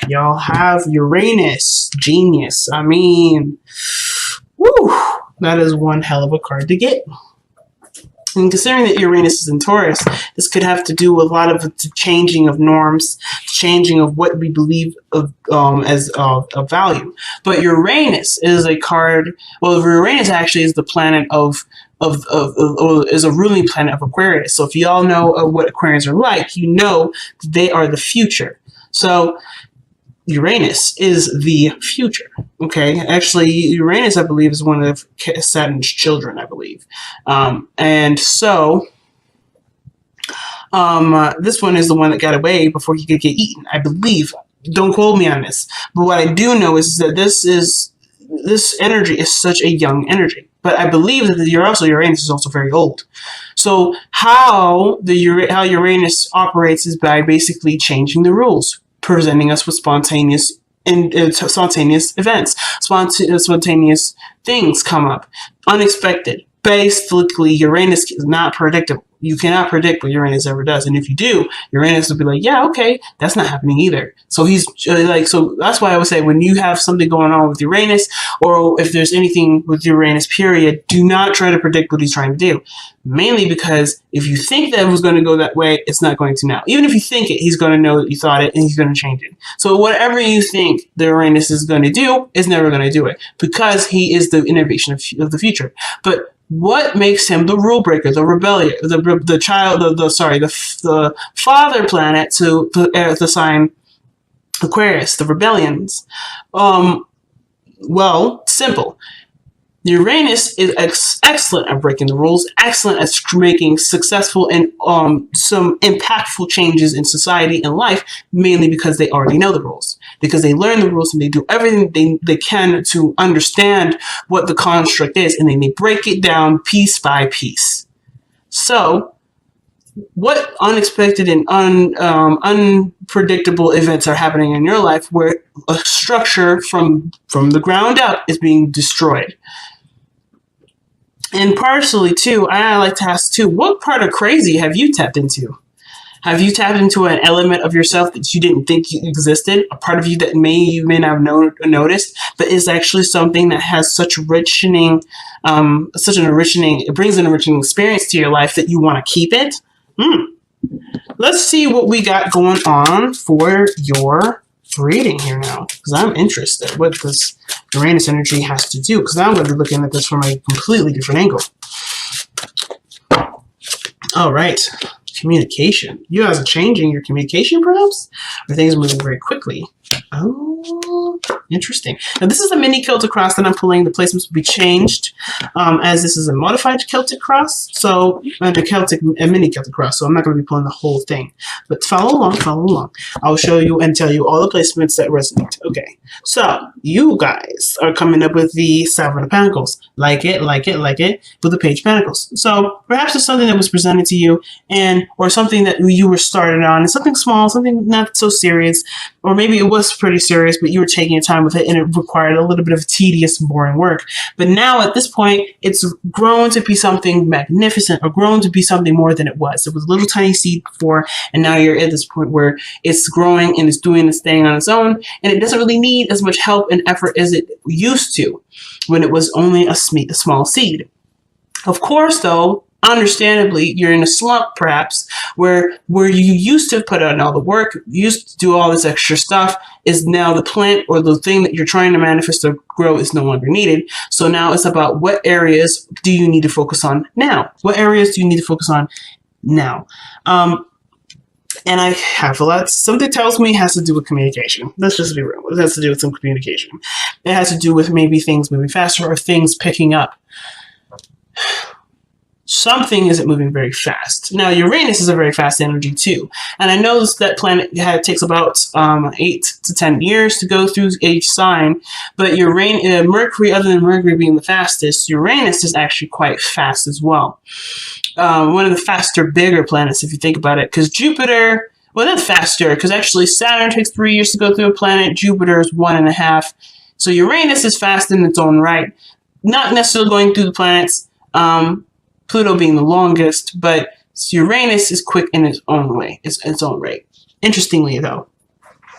y'all have Uranus. Genius. I mean, woo, that is one hell of a card to get. And considering that Uranus is in Taurus, this could have to do with a lot of the changing of norms, changing of what we believe of as of value. But Uranus is a card. Well, Uranus actually is the planet is a ruling planet of Aquarius. So if you all know what Aquarians are like, you know they are the future. So Uranus is the future. Okay, actually, Uranus, I believe, is one of Saturn's children, I believe. And so this one is the one that got away before he could get eaten, I believe. Don't quote me on this. But what I do know is that this energy is such a young energy. But I believe that Uranus is also very old. So how Uranus operates is by basically changing the rules, presenting us with spontaneous events, spontaneous things come up, unexpected. Basically, Uranus is not predictable. You cannot predict what Uranus ever does, and if you do, Uranus will be like, "Yeah, okay, that's not happening either." So he's so that's why I would say when you have something going on with Uranus, or if there's anything with Uranus, period, do not try to predict what he's trying to do. Mainly because if you think that it was going to go that way, it's not going to now. Even if you think it, he's going to know that you thought it, and he's going to change it. So whatever you think the Uranus is going to do is never going to do it because he is the innovation of the future. But what makes him the rule breaker, the rebellion, the father planet to the sign Aquarius, the rebellions? Well, simple. Uranus is excellent at breaking the rules, excellent at making successful and some impactful changes in society and life, mainly because they already know the rules. Because they learn the rules and they do everything they can to understand what the construct is, and then they break it down piece by piece. So, what unexpected and unpredictable events are happening in your life where a structure from the ground up is being destroyed? And partially, too, I like to ask, too, what part of crazy have you tapped into? Have you tapped into an element of yourself that you didn't think existed? A part of you that you may not have noticed, but is actually something that has such an enriching, it brings an enriching experience to your life that you want to keep it? Let's see what we got going on for your reading here now, because I'm interested what this Uranus energy has to do, because I'm going to be looking at this from a completely different angle. All right. Communication. You guys are changing your communication, perhaps? Or things are moving very quickly? Oh, interesting. Now, this is a mini Celtic cross that I'm pulling. The placements will be changed as this is a modified Celtic cross. So, a mini Celtic cross. So, I'm not going to be pulling the whole thing. But follow along. I'll show you and tell you all the placements that resonate. Okay. So, you guys are coming up with the Seven of Pentacles. Like it, with the Page of Pentacles. So, perhaps it's something that was presented to you or something that you were started on. It's something small, something not so serious. Or maybe it was pretty serious, but you were taking your time with it and it required a little bit of tedious and boring work. But now at this point, it's grown to be something magnificent or grown to be something more than it was. It was a little tiny seed before, and now you're at this point where it's growing and it's doing its thing on its own, and it doesn't really need as much help and effort as it used to when it was only a small seed. Of course, though, understandably, you're in a slump, perhaps, where you used to put out all the work, used to do all this extra stuff, is now the plant or the thing that you're trying to manifest or grow is no longer needed. So now it's about what areas do you need to focus on now? What areas do you need to focus on now? And I have a lot. Something tells me it has to do with communication. Let's just be real. It has to do with some communication. It has to do with maybe things moving faster or things picking up. Something isn't moving very fast. Now, Uranus is a very fast energy too. And I know that planet takes about 8 to 10 years to go through each sign. But Mercury, other than Mercury being the fastest, Uranus is actually quite fast as well. One of the faster, bigger planets, if you think about it. Because Jupiter, well, not faster, because actually Saturn takes 3 years to go through a planet. Jupiter is 1.5. So Uranus is fast in its own right. Not necessarily going through the planets. Pluto being the longest, but Uranus is quick in its own way, its own rate. Interestingly, though.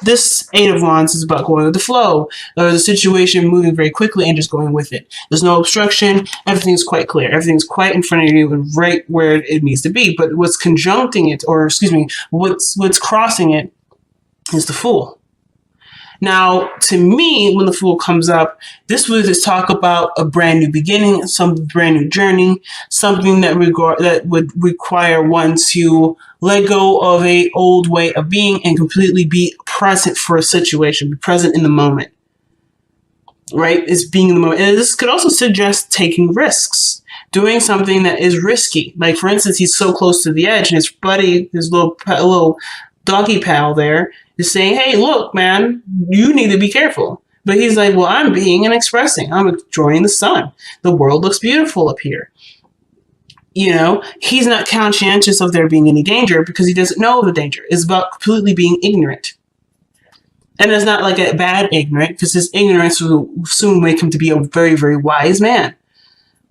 This Eight of Wands is about going with the flow, or the situation moving very quickly and just going with it. There's no obstruction. Everything's quite clear. Everything's quite in front of you and right where it needs to be. But what's conjuncting it, or excuse me, what's crossing it is the Fool. Now, to me, when the Fool comes up, this would just talk about a brand new beginning, some brand new journey, something that would require one to let go of a old way of being and completely be present for a situation, be present in the moment. Right? It's being in the moment. And this could also suggest taking risks, doing something that is risky. Like, for instance, he's so close to the edge, and his buddy, his little doggy pal there, is saying, hey, look, man, you need to be careful. But he's like, well, I'm being and expressing. I'm enjoying the sun. The world looks beautiful up here. You know, he's not conscientious of there being any danger because he doesn't know the danger. It's about completely being ignorant. And it's not like a bad ignorant, because his ignorance will soon make him to be a very, very wise man.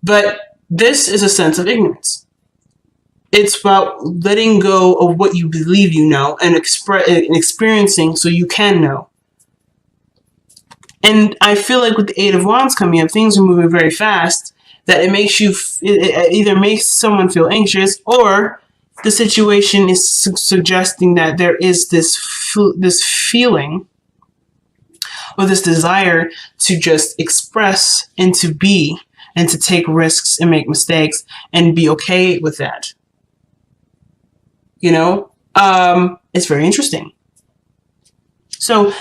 But this is a sense of ignorance. It's about letting go of what you believe you know and experiencing so you can know. And I feel like with the Eight of Wands coming up, things are moving very fast, that it makes you, it either makes someone feel anxious, or the situation is suggesting that there is this feeling or this desire to just express and to be and to take risks and make mistakes and be okay with that. You know, it's very interesting. So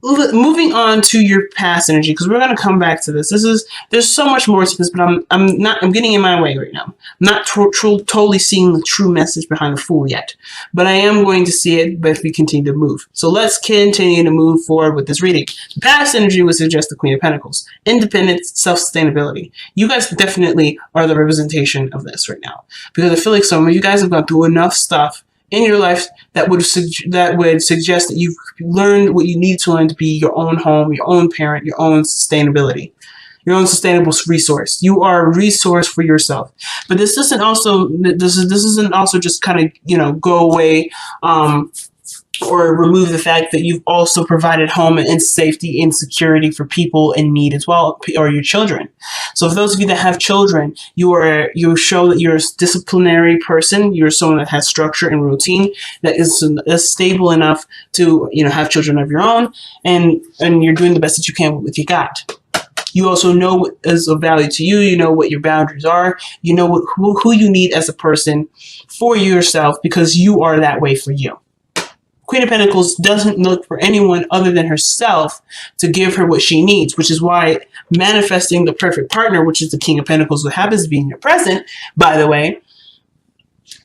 moving on to your past energy, because we're going to come back to this. There's so much more to this, but I'm getting in my way right now. I'm not totally seeing the true message behind the Fool yet, but I am going to see it if we continue to move. So let's continue to move forward with this reading. The past energy would suggest the Queen of Pentacles, independence, self-sustainability. You guys definitely are the representation of this right now, because I feel like some of you guys have gone through enough stuff in your life that would suggest that you've learned what you need to learn to be your own home, your own parent, your own sustainability, your own sustainable resource. You are a resource for yourself. But this isn't also just kind of, you know, go away or remove the fact that you've also provided home and safety and security for people in need as well, or your children. So for those of you that have children, you show that you're a disciplinary person. You're someone that has structure and routine, that is stable enough to, you know, have children of your own, and you're doing the best that you can with what you got. You also know what is of value to you. You know what your boundaries are. You know who you need as a person for yourself, because you are that way for you. Queen of Pentacles doesn't look for anyone other than herself to give her what she needs, which is why manifesting the perfect partner, which is the King of Pentacles, who happens to be in your present, by the way,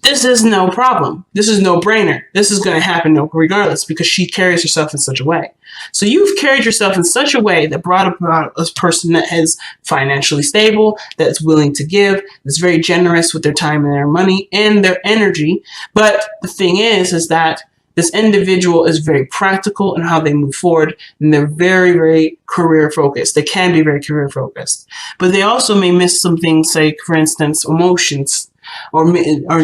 this is no problem. This is no brainer. This is going to happen regardless, because she carries herself in such a way. So you've carried yourself in such a way that brought about a person that is financially stable, that's willing to give, that's very generous with their time and their money and their energy. But the thing is that this individual is very practical in how they move forward, and they're very, very career focused. They can be very career focused, but they also may miss some things, like, for instance, emotions, or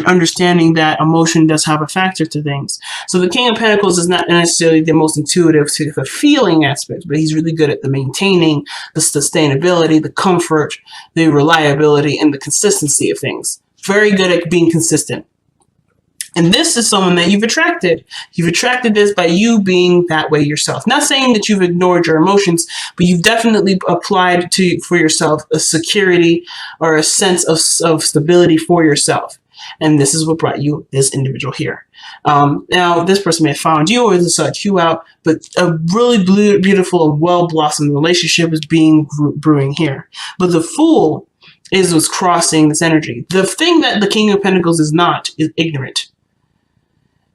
understanding that emotion does have a factor to things. So the King of Pentacles is not necessarily the most intuitive to the feeling aspect, but he's really good at the maintaining, the sustainability, the comfort, the reliability, and the consistency of things. Very good at being consistent. And this is someone that you've attracted. You've attracted this by you being that way yourself. Not saying that you've ignored your emotions, but you've definitely applied for yourself a security or a sense of stability for yourself. And this is what brought you this individual here. Now, this person may have found you or sought you out, but a really beautiful and well-blossomed relationship is brewing here. But the Fool is what's crossing this energy. The thing that the King of Pentacles is not is ignorant.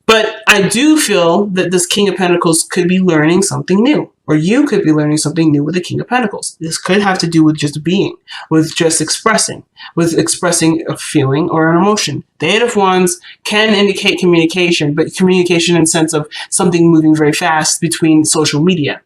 But I do feel that this King of Pentacles could be learning something new, or you could be learning something new with the King of Pentacles. This could have to do with just being, with just expressing, with expressing a feeling or an emotion. The Eight of Wands can indicate communication, but communication in the sense of something moving very fast between social media.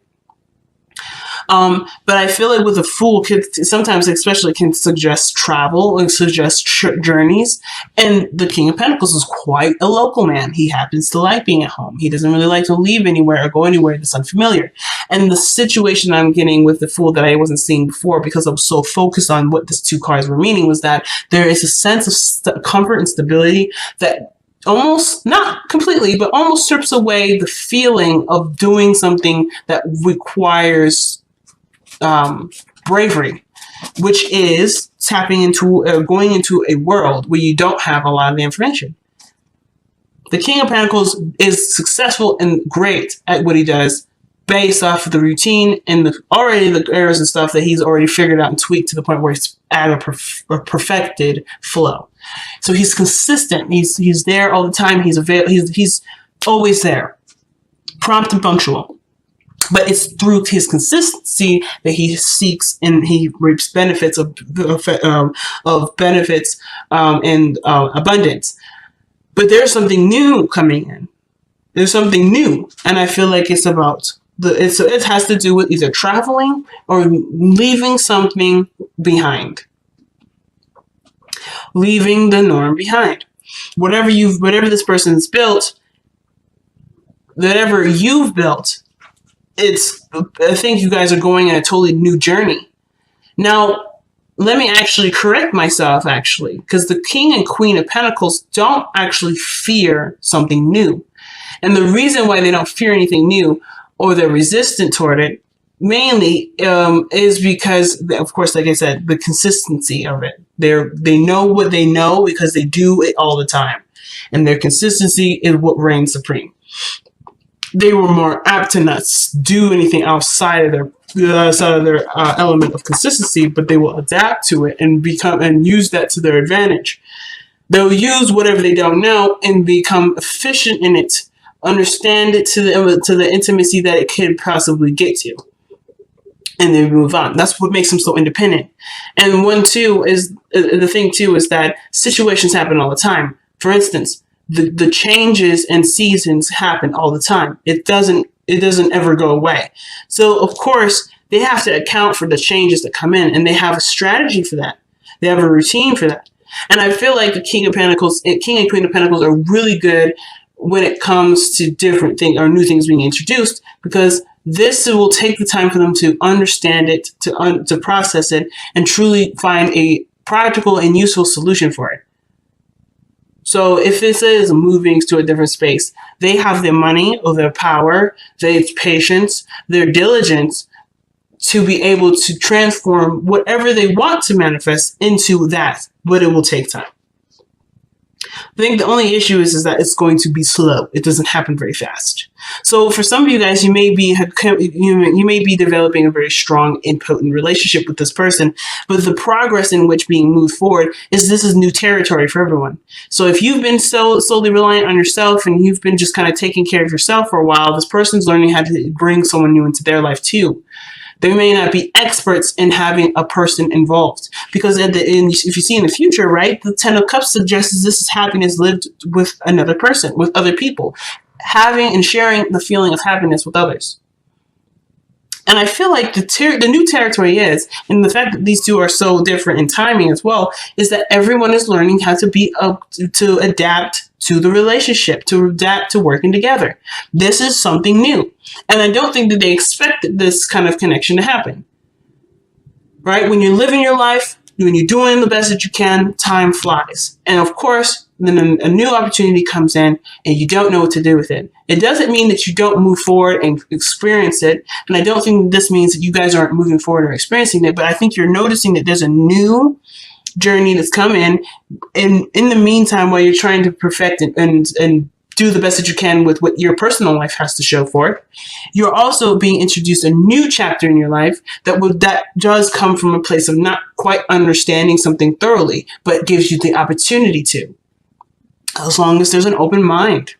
But I feel like with a Fool, sometimes especially can suggest travel and suggest journeys. And the King of Pentacles is quite a local man. He happens to like being at home. He doesn't really like to leave anywhere or go anywhere that's unfamiliar. And the situation I'm getting with the Fool that I wasn't seeing before, because I was so focused on what these two cards were meaning, was that there is a sense of comfort and stability that almost, not completely, but almost strips away the feeling of doing something that requires bravery, which is tapping into, going into a world where you don't have a lot of the information. The King of Pentacles is successful and great at what he does based off of the routine and the errors and stuff that he's already figured out and tweaked to the point where it's at a perfected flow. So he's consistent. He's there all the time. He's always there, prompt and punctual. But it's through his consistency that he seeks and he reaps benefits of benefits and abundance. But there's something new coming in. There's something new, and I feel like it's about it has to do with either traveling or leaving something behind. Leaving the norm behind. Whatever this person's built, whatever you've built, I think you guys are going on a totally new journey. Now, let me actually correct myself, because the King and Queen of Pentacles don't actually fear something new. And the reason why they don't fear anything new, or they're resistant toward it, mainly is because, of course, like I said, the consistency of it. They know what they know because they do it all the time. And their consistency is what reigns supreme. They were more apt to not do anything outside of their element of consistency, but they will adapt to it and use that to their advantage. They'll use whatever they don't know and become efficient in it, understand it to the intimacy that it could possibly get to, and then move on. That's what makes them so independent. And the thing too is that situations happen all the time. For instance, the changes and seasons happen all the time. It doesn't ever go away. So of course they have to account for the changes that come in, and they have a strategy for that. They have a routine for that. And I feel like the King and Queen of Pentacles are really good when it comes to different things or new things being introduced, because this will take the time for them to understand it, to process it, and truly find a practical and useful solution for it. So if this is moving to a different space, they have the money or their power, their patience, their diligence to be able to transform whatever they want to manifest into that, but it will take time. I think the only issue is that it's going to be slow. It doesn't happen very fast. So for some of you guys, you may be developing a very strong and potent relationship with this person, but the progress in which being moved forward this is new territory for everyone. So if you've been solely reliant on yourself and you've been just kind of taking care of yourself for a while, this person's learning how to bring someone new into their life too. They may not be experts in having a person involved, because if you see in the future, right, the Ten of Cups suggests this is happiness lived with another person, with other people, having and sharing the feeling of happiness with others. And I feel like the new territory is, and the fact that these two are so different in timing as well, is that everyone is learning how to adapt to the relationship, to adapt to working together. This is something new. And I don't think that they expected this kind of connection to happen. Right? When you're living your life, when you're doing the best that you can, time flies. And of course, then a new opportunity comes in and you don't know what to do with it. It doesn't mean that you don't move forward and experience it. And I don't think this means that you guys aren't moving forward or experiencing it, but I think you're noticing that there's a new journey that's come in the meantime, while you're trying to perfect it and do the best that you can with what your personal life has to show for it. You're also being introduced a new chapter in your life that does come from a place of not quite understanding something thoroughly, but gives you the opportunity to, as long as there's an open mind.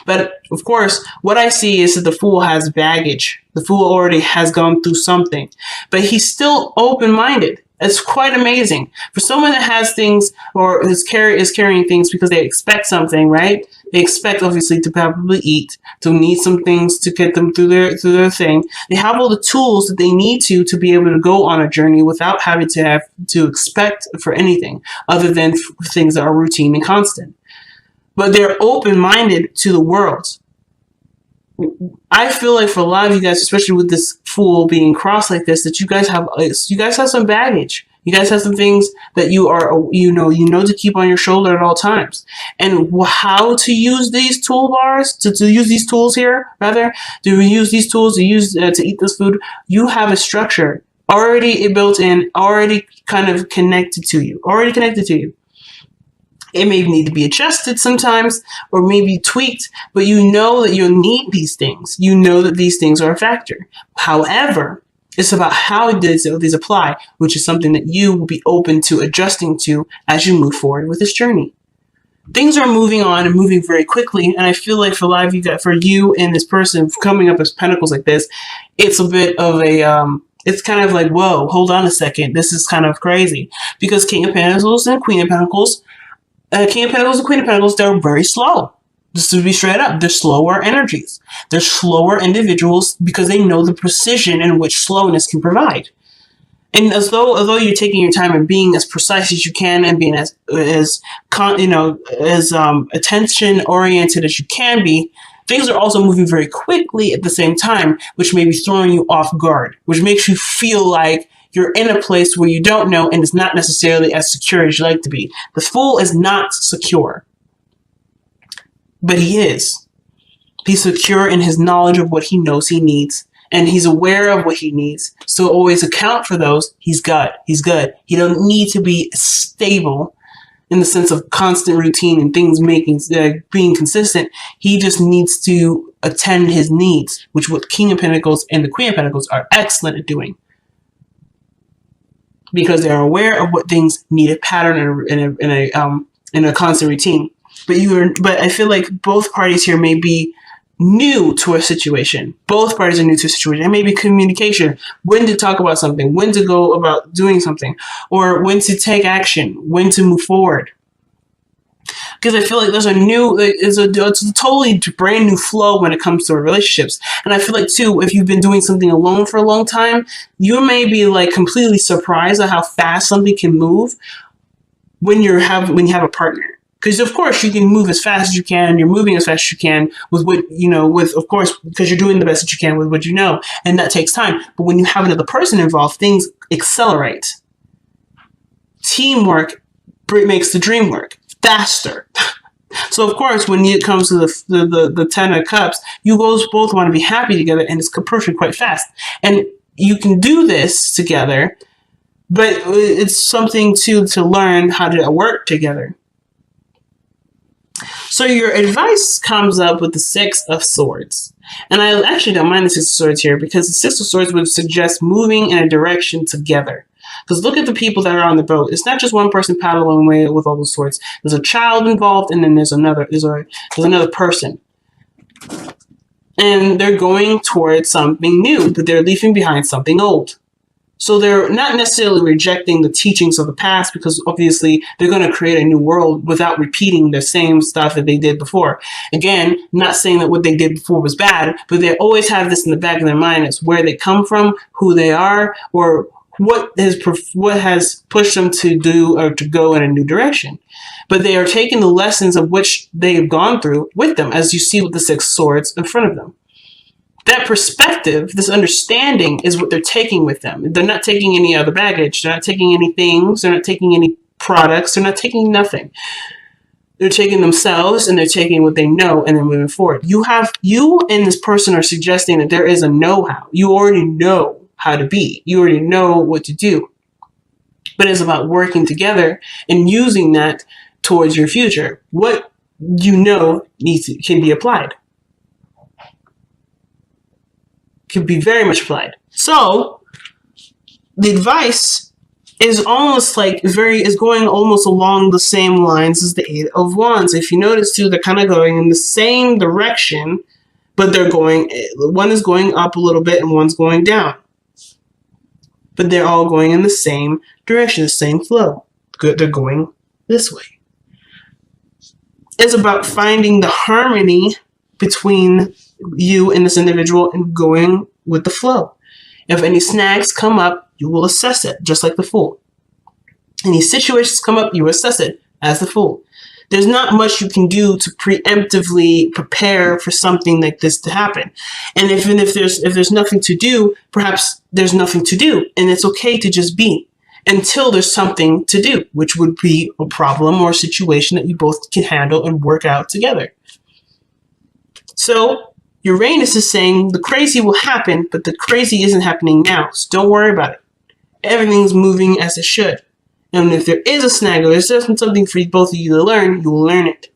But of course, what I see is that the Fool has baggage. The Fool already has gone through something, but he's still open-minded. It's quite amazing. For someone that has things or is carrying things because they expect something, right? They expect obviously to probably eat, to need some things to get them through their thing. They have all the tools that they need to be able to go on a journey without having to have to expect for anything other than things that are routine and constant. But they're open-minded to the world. I feel like for a lot of you guys, especially with this Fool being crossed like this, that you guys have some baggage. You guys have some things that you know to keep on your shoulder at all times. And how to use these toolbars, to use these tools here, rather, to use these tools to use to eat this food, you have a structure already built in, already kind of connected to you. It may need to be adjusted sometimes or maybe tweaked, but you know that you'll need these things. You know that these things are a factor. However, it's about how these apply, which is something that you will be open to adjusting to as you move forward with this journey. Things are moving on and moving very quickly, and I feel like for a lot of you guys, for you and this person coming up as pentacles like this, it's a bit of a it's kind of like, whoa, hold on a second, this is kind of crazy, because King of Pentacles and Queen of Pentacles. King of Pentacles and Queen of Pentacles, they're very slow. Just to be straight up, they're slower energies. They're slower individuals because they know the precision in which slowness can provide. And although you're taking your time and being as precise as you can and being as attention oriented as you can be, things are also moving very quickly at the same time, which may be throwing you off guard, which makes you feel like you're in a place where you don't know and it's not necessarily as secure as you like to be. The Fool is not secure, but he is. He's secure in his knowledge of what he knows he needs, and he's aware of what he needs. So always account for those. He's good. He don't need to be stable in the sense of constant routine and things being consistent. He just needs to attend his needs, which what King of Pentacles and the Queen of Pentacles are excellent at doing, because they're aware of what things need a pattern in a constant routine. But I feel like both parties here may be new to a situation. Both parties are new to a situation. It may be communication, when to talk about something, when to go about doing something, or when to take action, when to move forward. Because I feel like there's it's a totally brand new flow when it comes to relationships. And I feel like too, if you've been doing something alone for a long time, you may be like completely surprised at how fast something can move when you have a partner. Because of course you can move as fast as you can. You're moving as fast as you can with what of course, because you're doing the best that you can with what you know, and that takes time. But when you have another person involved, things accelerate. Teamwork makes the dream work faster. So of course, when it comes to the 10 of Cups, you both want to be happy together, and it's perfect quite fast. And you can do this together, but it's something to learn how to work together. So your advice comes up with the 6 of Swords. And I actually don't mind the 6 of Swords here, because the 6 of Swords would suggest moving in a direction together. Because look at the people that are on the boat. It's not just one person paddling away with all the swords. There's a child involved, and then there's another person. And they're going towards something new, but they're leaving behind something old. So they're not necessarily rejecting the teachings of the past, because obviously they're going to create a new world without repeating the same stuff that they did before. Again, not saying that what they did before was bad, but they always have this in the back of their mind. It's where they come from, who they are, or what has pushed them to do or to go in a new direction. But they are taking the lessons of which they have gone through with them, as you see with the 6 swords in front of them. That perspective, this understanding, is what they're taking with them. They're not taking any other baggage. They're not taking any things. They're not taking any products. They're not taking nothing. They're taking themselves, and they're taking what they know, and they're moving forward. You and this person are suggesting that there is a know-how. You already know how to be. You already know what to do. But it's about working together and using that towards your future. What you know can be applied. Can be very much applied. So the advice is almost like is going almost along the same lines as the 8 of Wands. If you notice too, they're kind of going in the same direction, but one is going up a little bit and one's going down. but they're all going in the same direction, the same flow. They're going this way. It's about finding the harmony between you and this individual and going with the flow. If any snags come up, you will assess it, just like the Fool. Any situations come up, you assess it as the Fool. There's not much you can do to preemptively prepare for something like this to happen. And if there's nothing to do, perhaps there's nothing to do, and it's okay to just be until there's something to do, which would be a problem or a situation that you both can handle and work out together. So Uranus is saying the crazy will happen, but the crazy isn't happening now, so don't worry about it. Everything's moving as it should. And if there is a snag or there's something for both of you to learn, you will learn it.